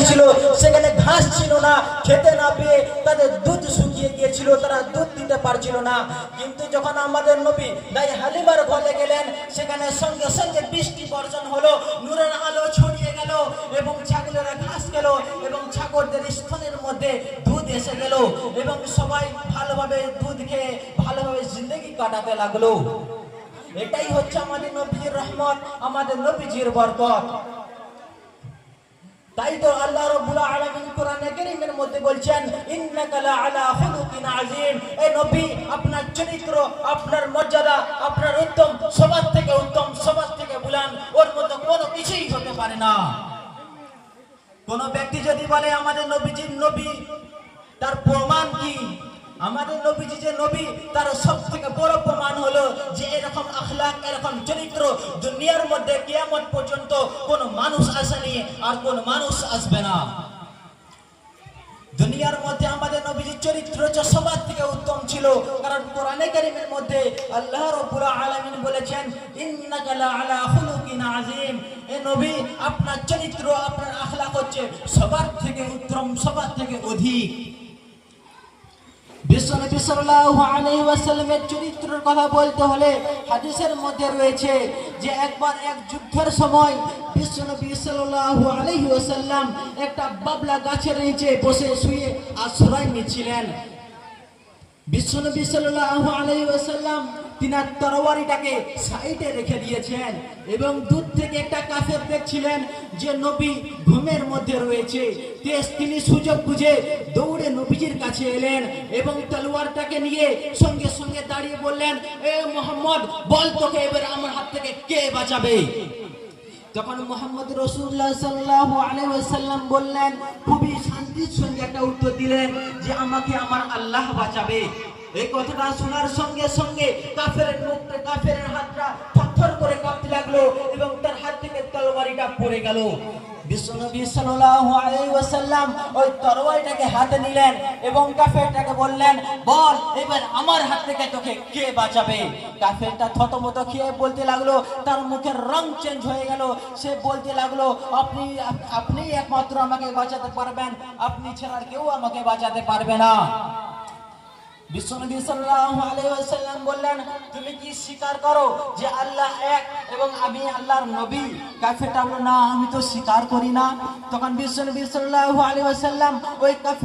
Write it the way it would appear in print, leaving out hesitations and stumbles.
ছিল, সেখানে ঘাস ছিল না, খেতে না পেয়ে তাদের দুধ শুকিয়ে গিয়েছিল, তারা দুধ দিতে পারছিল না। কিন্তু যখন আমাদের নবী দাই হালিমার ঘরে গেলেন, সেখানে সঙ্গে সঙ্গে বৃষ্টি বর্ষণ হলো, নূরের আলো ছড়িয়ে গেল এবং ছাগলেরা ঘাস খেল এবং ছাগলদের স্তনের মধ্যে দুধ এসে গেল এবং সবাই ভালোভাবে দুধ খেয়ে ভালোভাবে জিন্দগি কাটাতে লাগলো। এটাই হচ্ছে আমাদের নবীজির রহমত, আমাদের নবীজির বরকত। তাই তো আল্লাহ রাব্বুল আলামিন কোরআনে কারীমের মধ্যে বলছেন, ইন্নাকা লা আলা খুলুকিন আযীম। এই নবী, আপনার চরিত্র, আপনার মর্যাদা, আপনার উত্তম, সবার থেকে উত্তম, সবার থেকে বুলান, ওর মতো কোনো কিছুই হতে পারে না। কোন ব্যক্তি যদি বলে আমাদের নবীজি নবী, তার প্রমাণ কি? আমাদের নবীজি যে নবী, তার সবথেকে বড় প্রমাণ হলো যে এরকম আখলাক, এরকম চরিত্র দুনিয়ার মধ্যে কিয়ামত পর্যন্ত কোন মানুষ আসেনি, আর কোন মানুষ আসবে না। দুনিয়ার মধ্যে আমাদের নবীজির চরিত্র সবার থেকে উত্তম ছিল, কারণ কোরআনে কারীমের মধ্যে আল্লাহ রাব্বুল আলামিন বলেছেন, ইন্নাকা লা আলা খুলুকিন আযীম। এ নবী, আপনার চরিত্র, আপনার আখলাক হচ্ছে সবার থেকে উত্তম, সবার থেকে অধিক। বিশ্বনবী সাল্লাল্লাহু আলাইহি ওয়াসাল্লামের চরিত্রের কথা বলতে হলে হাদিসের মধ্যে রয়েছে যে একবার এক যুদ্ধের সময় বিশ্বনবী সাল্লাল্লাহু আলাইহি ওয়াসাল্লাম একটা বাবলা গাছের নিচে বসে শুয়ে আশ্রয় নিচ্ছিলেন। বিশ্বনবী সাল্লাল্লাহু আলাইহি ওয়াসাল্লাম তিনার তরবারিটাকে সাইডে রেখে দিয়েছেন এবং দূর থেকে একটা কাফের দেখছিলেন যে নবী ঘুমের মধ্যে রয়েছে। তিনি সুযোগ বুঝে দৌড়ে নবীজির কাছে এলেন এবং তলোয়ারটাকে নিয়ে সঙ্গে সঙ্গে দাঁড়িয়ে বললেন, এ মুহাম্মদ, বল তোকে এবার আমার হাত থেকে কে বাঁচাবে? তখন মুহাম্মদ রাসূলুল্লাহ সাল্লাল্লাহু আলাইহি ওয়াসাল্লাম বললেন, খুবই শান্তির সঙ্গে একটা উত্তর দিলেন যে আমাকে আমার আল্লাহ বাঁচাবে। এই কথাটা শোনার সঙ্গে সঙ্গে কাফেরের মুখটা, কাফেরের হাতটা থরথর করে কাঁপতে লাগলো এবং তার হাত থেকে তরবারিটা পড়ে গেল। বিশ্বনবী সাল্লাল্লাহু আলাইহি ওয়াসাল্লাম ওই তরবারিটাকে হাতে নিলেন এবং কাফেরটাকে বললেন, বল এবার আমার হাত থেকে তোকে কে বাঁচাবে? কাফেরটা থতমত খেয়ে বলতে লাগলো, তার মুখের রং চেঞ্জ হয়ে গেল। সে বলতে লাগলো, আপনি একমাত্র আমাকে বাঁচাতে পারবেন, আপনি ছাড়া কেউ আমাকে বাঁচাতে পারবে না। বিশ্বনবী সাল্লাল্লাহু আলাইহি ওয়াসাল্লাম বললেন, তুমি কি স্বীকার করো যে আল্লাহ এক এবং আমি আল্লাহর নবী? কাফেরটা বলল, না, আমি তো স্বীকার করি না। তখন বিশ্বনবী সাল্লাল্লাহু আলাইহি ওয়াসাল্লাম ওই কাফের